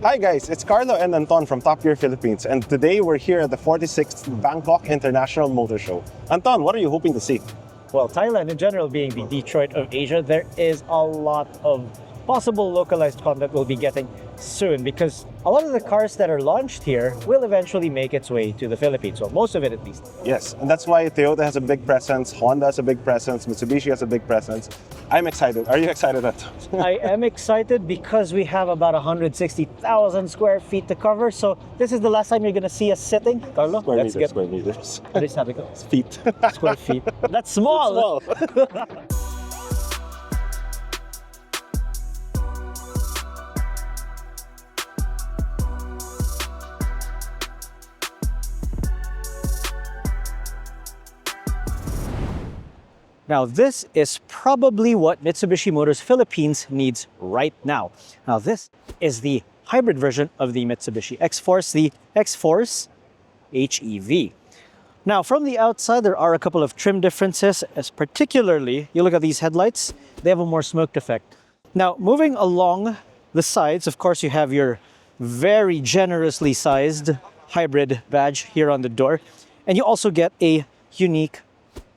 Hi guys, it's Carlo and Anton from Top Gear Philippines, and today we're here at the 46th Bangkok International Motor Show. Anton, what are you hoping to see? Well, Thailand in general being the Detroit of Asia, there is a lot of possible localized content we'll be getting soon because a lot of the cars that are launched here will eventually make its way to the Philippines, well, most of it at least. Yes, and that's why Toyota has a big presence, Honda has a big presence, Mitsubishi has a big presence. I'm excited. Are you excited, Anton? I am excited because we have about 160,000 square feet to cover, so this is the last time you're going to see us sitting. Carlo, let's get... Square meters. What is that? Feet. Square feet. That's small! That's small. Now, this is probably what Mitsubishi Motors Philippines needs right now. Now, this is the hybrid version of the Mitsubishi XForce, the XForce HEV. Now, from the outside, there are a couple of trim differences, as particularly, you look at these headlights, they have a more smoked effect. Now, moving along the sides, of course, you have your very generously sized hybrid badge here on the door, and you also get a unique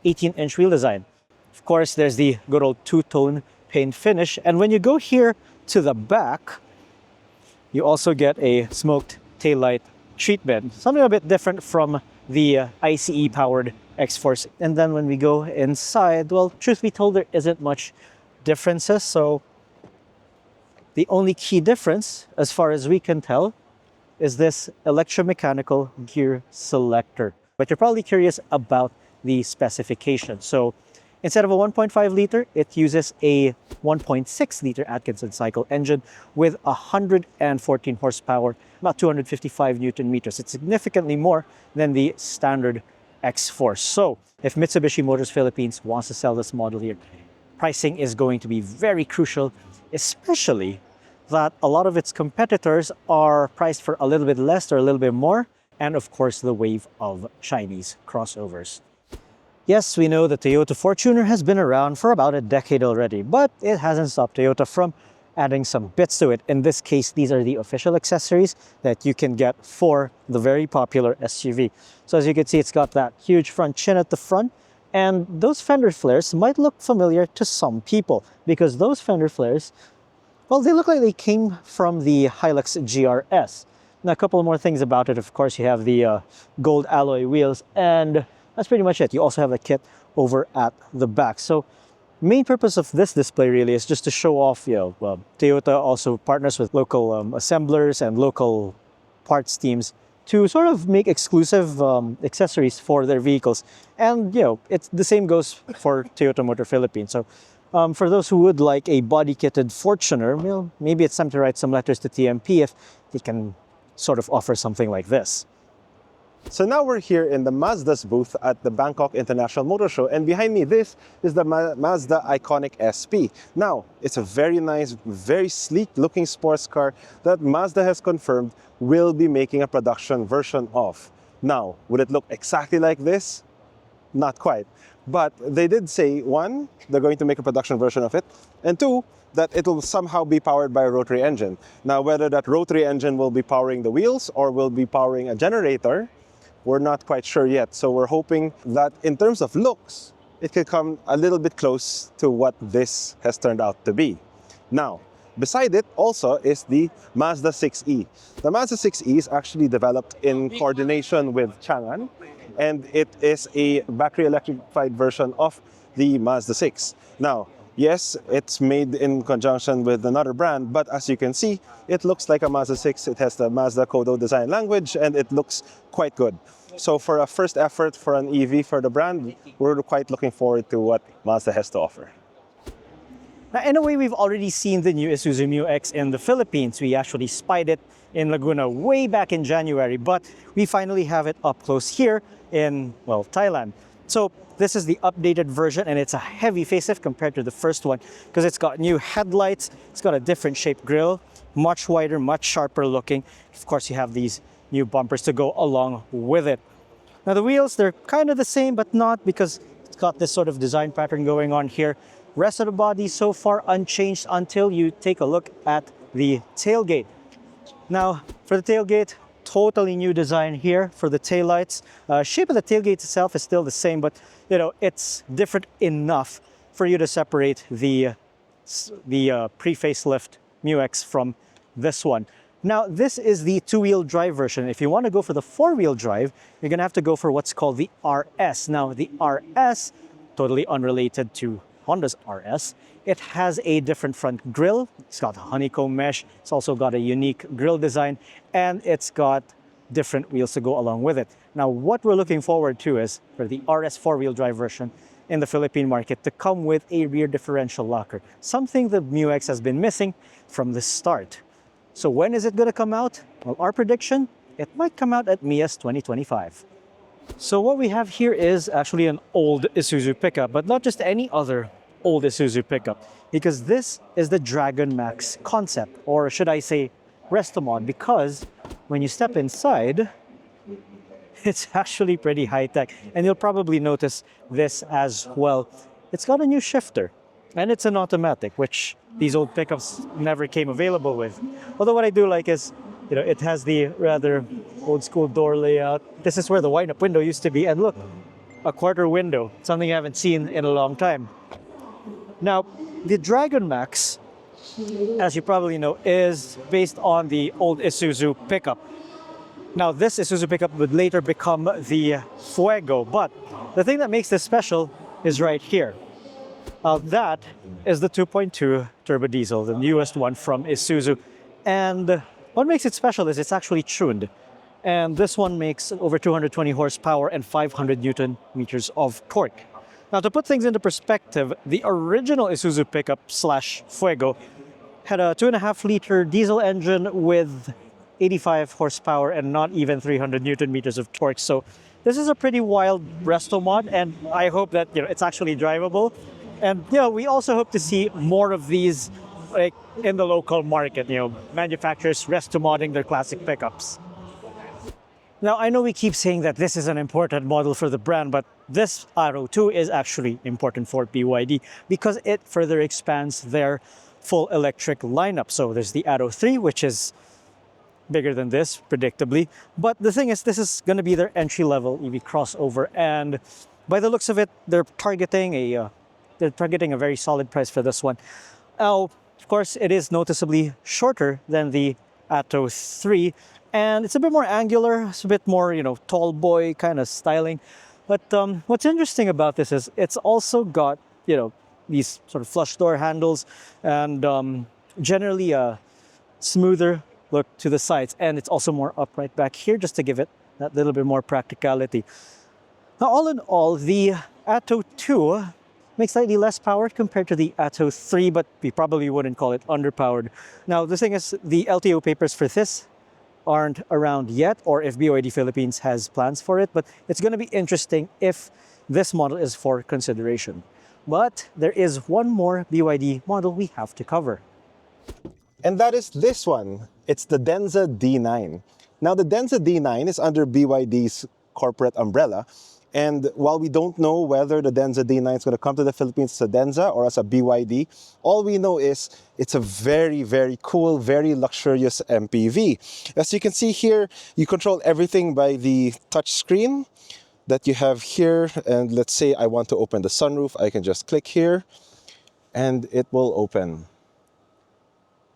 18-inch wheel design. Of course, there's the good old two-tone paint finish. And when you go here to the back, you also get a smoked taillight treatment. Something a bit different from the ICE-powered XForce. And then when we go inside, well, truth be told, there isn't much differences. So the only key difference, as far as we can tell, is this electromechanical gear selector. But you're probably curious about the specification. So instead of a 1.5 liter, it uses a 1.6 liter Atkinson cycle engine with 114 horsepower, about 255 Newton meters. It's significantly more than the standard XForce. So if Mitsubishi Motors Philippines wants to sell this model here, pricing is going to be very crucial, especially that a lot of its competitors are priced for a little bit less or a little bit more, and of course the wave of Chinese crossovers. Yes, we know the Toyota Fortuner has been around for about a decade already, but it hasn't stopped Toyota from adding some bits to it. In this case, these are the official accessories that you can get for the very popular SUV. So as you can see, it's got that huge front chin at the front, and those fender flares might look familiar to some people because those fender flares, well, they look like they came from the Hilux GRS. Now, a couple more things about it. Of course, you have the gold alloy wheels, and that's pretty much it. You also have a kit over at the back. So main purpose of this display really is just to show off, Toyota also partners with local assemblers and local parts teams to sort of make exclusive accessories for their vehicles. And, it's the same goes for Toyota Motor Philippines. So for those who would like a body-kitted Fortuner, well, maybe it's time to write some letters to TMP if they can sort of offer something like this. So now we're here in the Mazda's booth at the Bangkok International Motor Show, and behind me this is the Mazda Iconic SP. Now, it's a very nice, very sleek looking sports car that Mazda has confirmed will be making a production version of. Now, would it look exactly like this? Not quite. But they did say, one, they're going to make a production version of it, and two, that it'll somehow be powered by a rotary engine. Now, whether that rotary engine will be powering the wheels or will be powering a generator, we're not quite sure yet. So we're hoping that in terms of looks, it could come a little bit close to what this has turned out to be. Now, beside it also is the Mazda 6e. The Mazda 6e is actually developed in coordination with Chang'an, and it is a battery electrified version of the Mazda 6. Now, yes, it's made in conjunction with another brand, but as you can see, it looks like a Mazda 6. It has the Mazda Kodo design language, and it looks quite good. So for a first effort for an EV for the brand, we're quite looking forward to what Mazda has to offer. Now, in a way, we've already seen the new Isuzu MU-X in the Philippines. We actually spied it in Laguna way back in January, but we finally have it up close here in, well, Thailand. So this is the updated version, and it's a heavy facelift compared to the first one because it's got new headlights, it's got a different shaped grille, much wider, much sharper looking. Of course, you have these new bumpers to go along with it. Now the wheels, they're kind of the same, but not, because it's got this sort of design pattern going on here. Rest of the body so far unchanged until you take a look at the tailgate. Now, for the tailgate, totally new design here for the taillights. Shape of the tailgate itself is still the same, but it's different enough for you to separate the pre-facelift MU-X from this one. Now, this is the two-wheel drive version. If you want to go for the four-wheel drive, you're going to have to go for what's called the RS. Now, the RS, totally unrelated to Honda's RS, it has a different front grille. It's got a honeycomb mesh. It's also got a unique grille design, and it's got different wheels to go along with it. Now, what we're looking forward to is for the RS four-wheel drive version in the Philippine market to come with a rear differential locker, something the MU-X has been missing from the start. So when is it going to come out? Well, our prediction, it might come out at MIAS 2025. So what we have here is actually an old Isuzu pickup, but not just any other old Isuzu pickup, because this is the Dragon Max concept, or should I say resto mod, because when you step inside, it's actually pretty high-tech, and you'll probably notice this as well. It's got a new shifter, and it's an automatic, which these old pickups never came available with. Although what I do like is, it has the rather old-school door layout. This is where the wind-up window used to be, and look, a quarter window, something I haven't seen in a long time. Now, the Dragon Max, as you probably know, is based on the old Isuzu pickup. Now, this Isuzu pickup would later become the Fuego, but the thing that makes this special is right here. That is the 2.2 turbo diesel, the newest one from Isuzu. And what makes it special is it's actually tuned. And this one makes over 220 horsepower and 500 Newton meters of torque. Now, to put things into perspective, the original Isuzu pickup slash Fuego had a 2.5-liter diesel engine with 85 horsepower and not even 300 Newton meters of torque. So this is a pretty wild resto mod, and I hope that it's actually drivable. And we also hope to see more of these like in the local market, manufacturers resto modding their classic pickups. Now, I know we keep saying that this is an important model for the brand, but this Atto 2 is actually important for BYD because it further expands their full electric lineup. So there's the Atto 3, which is bigger than this, predictably. But the thing is, this is going to be their entry-level EV crossover, and by the looks of it, they're targeting a very solid price for this one. Now, of course, it is noticeably shorter than the Atto 3, and it's a bit more angular, it's a bit more, tall boy kind of styling. But what's interesting about this is it's also got, these sort of flush door handles and generally a smoother look to the sides. And it's also more upright back here just to give it that little bit more practicality. Now, all in all, the Atto 2 makes slightly less power compared to the Atto 3, but we probably wouldn't call it underpowered. Now, the thing is, the LTO papers for this aren't around yet, or if BYD Philippines has plans for it, but it's going to be interesting if this model is for consideration. But there is one more BYD model we have to cover. And that is this one. It's the Denza D9. Now, the Denza D9 is under BYD's corporate umbrella. And while we don't know whether the Denza D9 is going to come to the Philippines as a Denza or as a BYD, all we know is it's a very, very cool, very luxurious MPV. As you can see here, you control everything by the touch screen that you have here. And let's say I want to open the sunroof. I can just click here and it will open.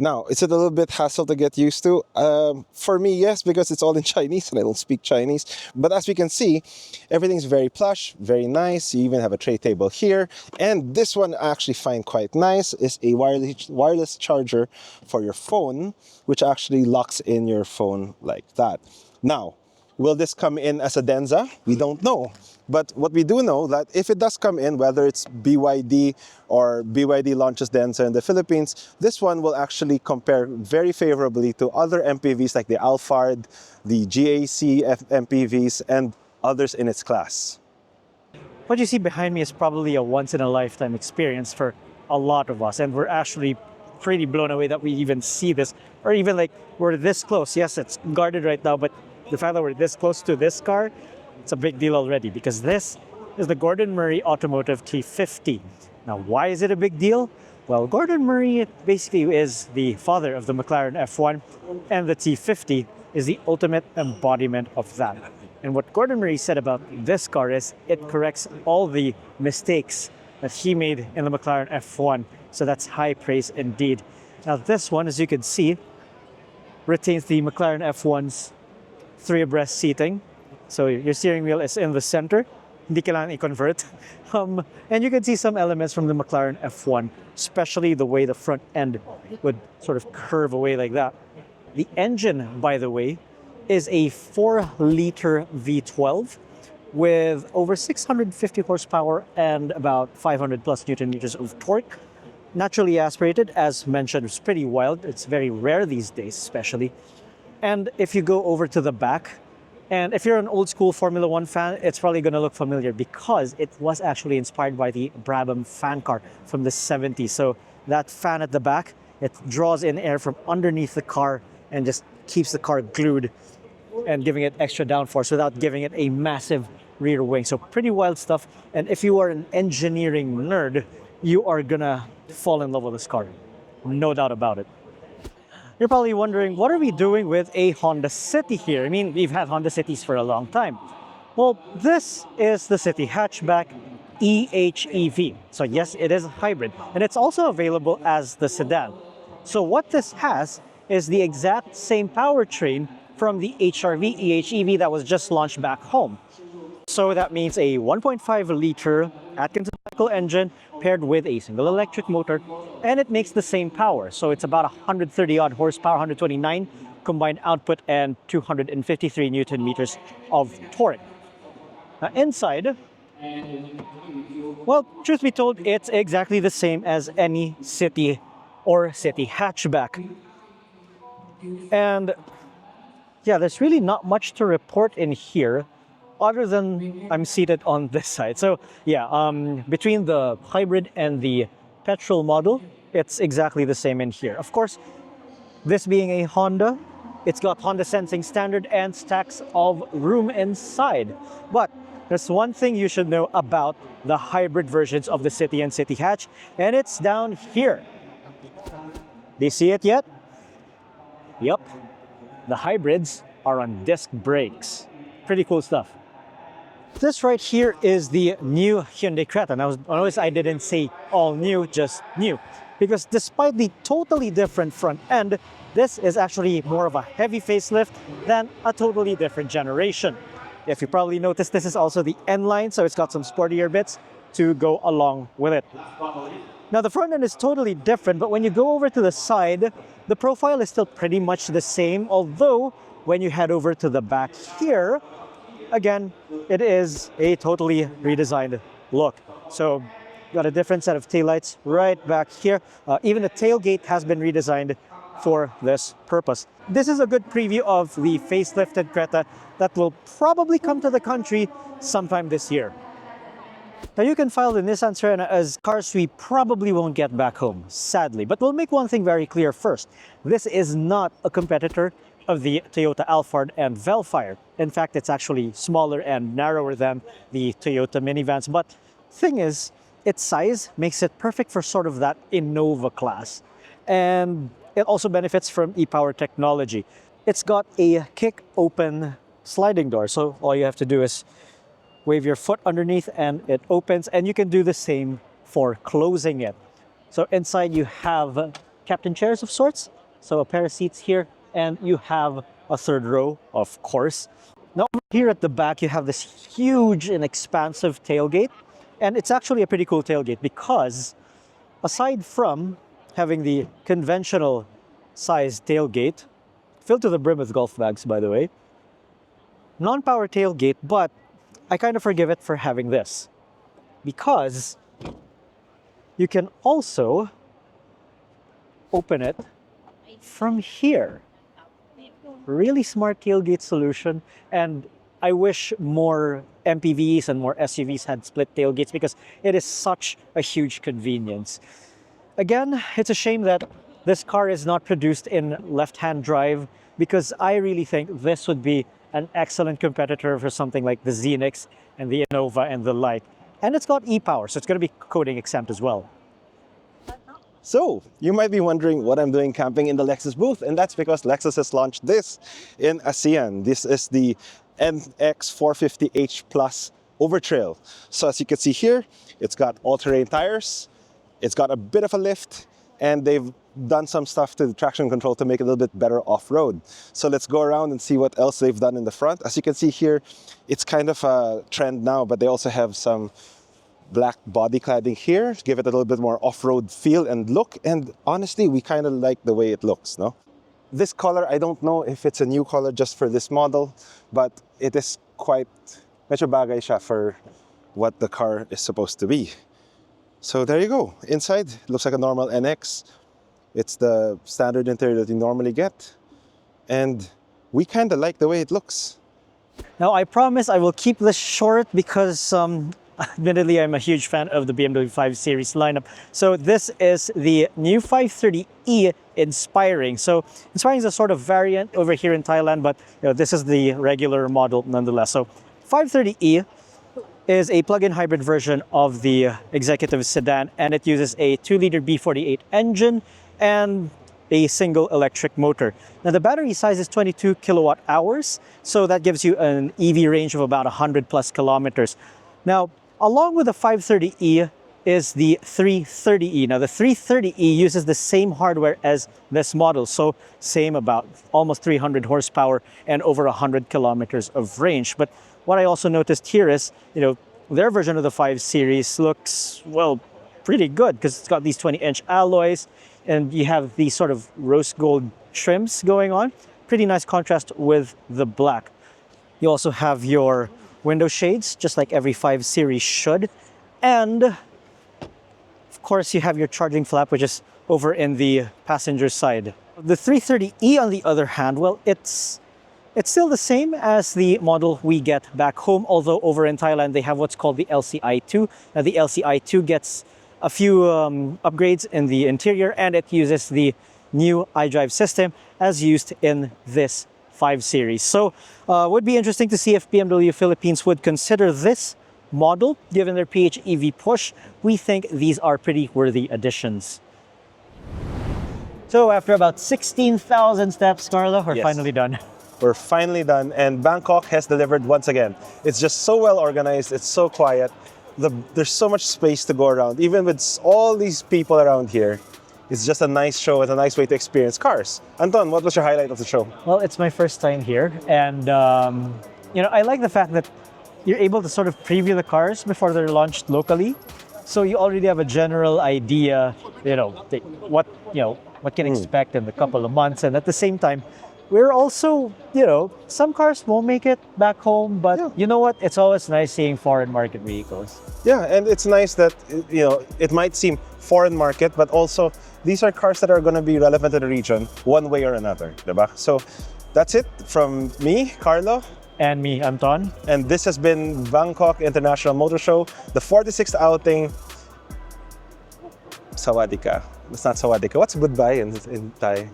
Now, is it a little bit hassle to get used to? For me, yes, because it's all in Chinese and I don't speak Chinese. But as we can see, everything's very plush, very nice. You even have a tray table here. And this one I actually find quite nice is a wireless charger for your phone, which actually locks in your phone like that. Now, will this come in as a Denza? We don't know. But what we do know that if it does come in, whether it's BYD or BYD launches Denza in the Philippines, this one will actually compare very favorably to other MPVs like the Alphard, the GAC MPVs, and others in its class. What you see behind me is probably a once-in-a-lifetime experience for a lot of us, and we're actually pretty blown away that we even see this, or even like we're this close. Yes, it's guarded right now, but the fact that we're this close to this car, it's a big deal already, because this is the Gordon Murray Automotive T50. Now, why is it a big deal? Well, Gordon Murray basically is the father of the McLaren F1, and the T50 is the ultimate embodiment of that. And what Gordon Murray said about this car is it corrects all the mistakes that he made in the McLaren F1. So that's high praise indeed. Now this one, as you can see, retains the McLaren F1's 3-abreast seating. So your steering wheel is in the center. Hindi kailangan i-convert. And you can see some elements from the McLaren F1, especially the way the front end would sort of curve away like that. The engine, by the way, is a 4-liter V12 with over 650 horsepower and about 500 plus Newton meters of torque. Naturally aspirated, as mentioned, it's pretty wild. It's very rare these days, especially. And if you go over to the back, and if you're an old school Formula One fan, it's probably going to look familiar because it was actually inspired by the Brabham fan car from the 70s. So that fan at the back, it draws in air from underneath the car and just keeps the car glued and giving it extra downforce without giving it a massive rear wing. So pretty wild stuff. And if you are an engineering nerd, you are gonna fall in love with this car. No doubt about it. You're probably wondering, what are we doing with a Honda City here? I mean, we've had Honda Cities for a long time. Well, this is the City Hatchback EHEV. So yes, it is a hybrid, and it's also available as the sedan. So what this has is the exact same powertrain from the HRV EHEV that was just launched back home. So that means a 1.5-liter Atkinson cycle engine paired with a single electric motor, and it makes the same power. So it's about 130 odd horsepower, 129 combined output, and 253 Newton meters of torque. Now inside, well, truth be told, it's exactly the same as any city or city hatchback. And yeah, there's really not much to report in here other than I'm seated on this side. So yeah, between the hybrid and the petrol model, it's exactly the same in here. Of course, this being a Honda, it's got Honda Sensing Standard and stacks of room inside. But there's one thing you should know about the hybrid versions of the City and City Hatch, and it's down here. Do you see it yet? Yep. The hybrids are on disc brakes. Pretty cool stuff. This right here is the new Hyundai Creta. Now, notice I didn't say all new, just new. Because despite the totally different front end, this is actually more of a heavy facelift than a totally different generation. If you probably noticed, this is also the N-line, so it's got some sportier bits to go along with it. Now, the front end is totally different, but when you go over to the side, the profile is still pretty much the same, although when you head over to the back here, again, it is a totally redesigned look. So, got a different set of taillights right back here. Even the tailgate has been redesigned for this purpose. This is a good preview of the facelifted Creta that will probably come to the country sometime this year. Now you can file the Nissan Serena as cars we probably won't get back home, sadly. But we'll make one thing very clear first. This is not a competitor of the Toyota Alphard and Velfire. In fact, it's actually smaller and narrower than the Toyota minivans. But thing is, its size makes it perfect for sort of that Innova class. And it also benefits from e-Power technology. It's got a kick-open sliding door. So all you have to do is wave your foot underneath and it opens, and you can do the same for closing it. So inside you have captain chairs of sorts, so a pair of seats here, and you have a third row, of course. Now over here at the back you have this huge and expansive tailgate, and it's actually a pretty cool tailgate because aside from having the conventional size tailgate, filled to the brim with golf bags by the way, non-power tailgate, but I kind of forgive it for having this because you can also open it from here. Really smart tailgate solution, and I wish more MPVs and more SUVs had split tailgates because it is such a huge convenience. Again, it's a shame that this car is not produced in left-hand drive because I really think this would be an excellent competitor for something like the Xenix and the Innova and the like. And it's got e-Power, so it's going to be coding exempt as well. So, you might be wondering what I'm doing camping in the Lexus booth, and that's because Lexus has launched this in ASEAN. This is the NX450H Plus Overtrail. So as you can see here, it's got all-terrain tires, it's got a bit of a lift, and they've done some stuff to the traction control to make it a little bit better off-road. So let's go around and see what else they've done in the front. As you can see here, it's kind of a trend now, but they also have some black body cladding here to give it a little bit more off-road feel and look, and honestly we kind of like the way it looks, no? This color, I don't know if it's a new color just for this model, but it is quite medyo bagay siya for what the car is supposed to be. So there you go. Inside, it looks like a normal NX. It's the standard interior that you normally get, and we kind of like the way it looks. Now, I promise I will keep this short because admittedly, I'm a huge fan of the BMW 5 Series lineup. So this is the new 530e Inspiring. So Inspiring is a sort of variant over here in Thailand, but this is the regular model nonetheless. So 530e is a plug-in hybrid version of the executive sedan, and it uses a 2-liter B48 engine and a single electric motor. Now the battery size is 22 kilowatt hours, so that gives you an EV range of about 100 plus kilometers. Now, along with the 530e is the 330e. Now the 330e uses the same hardware as this model, so same about almost 300 horsepower and over 100 kilometers of range. But what I also noticed here is, their version of the 5 Series looks, well, pretty good because it's got these 20-inch alloys and you have these sort of rose gold trims going on. Pretty nice contrast with the black. You also have your window shades, just like every 5 Series should. And of course, you have your charging flap, which is over in the passenger side. The 330e, on the other hand, well, it's still the same as the model we get back home, although over in Thailand, they have what's called the LCI2. Now, the LCI2 gets a few upgrades in the interior, and it uses the new iDrive system as used in this 5 Series. So would be interesting to see if BMW Philippines would consider this model. Given their PHEV push, we think these are pretty worthy additions. So after about 16,000 steps, Carlo, we're finally done. We're finally done, and Bangkok has delivered once again. It's just so well organized, it's so quiet. There's so much space to go around. Even with all these people around here, it's just a nice show and a nice way to experience cars. Anton, what was your highlight of the show? Well, it's my first time here, and I like the fact that you're able to sort of preview the cars before they're launched locally, so you already have a general idea, what can expect in a couple of months. And at the same time, we're also, some cars won't make it back home, but you know what? It's always nice seeing foreign market vehicles. Yeah, and it's nice that, it might seem foreign market, but also these are cars that are going to be relevant to the region one way or another, diba? So that's it from me, Carlo. And me, Anton. And this has been Bangkok International Motor Show, the 46th outing. Sawadee ka. It's not sawadee ka. What's goodbye in Thai?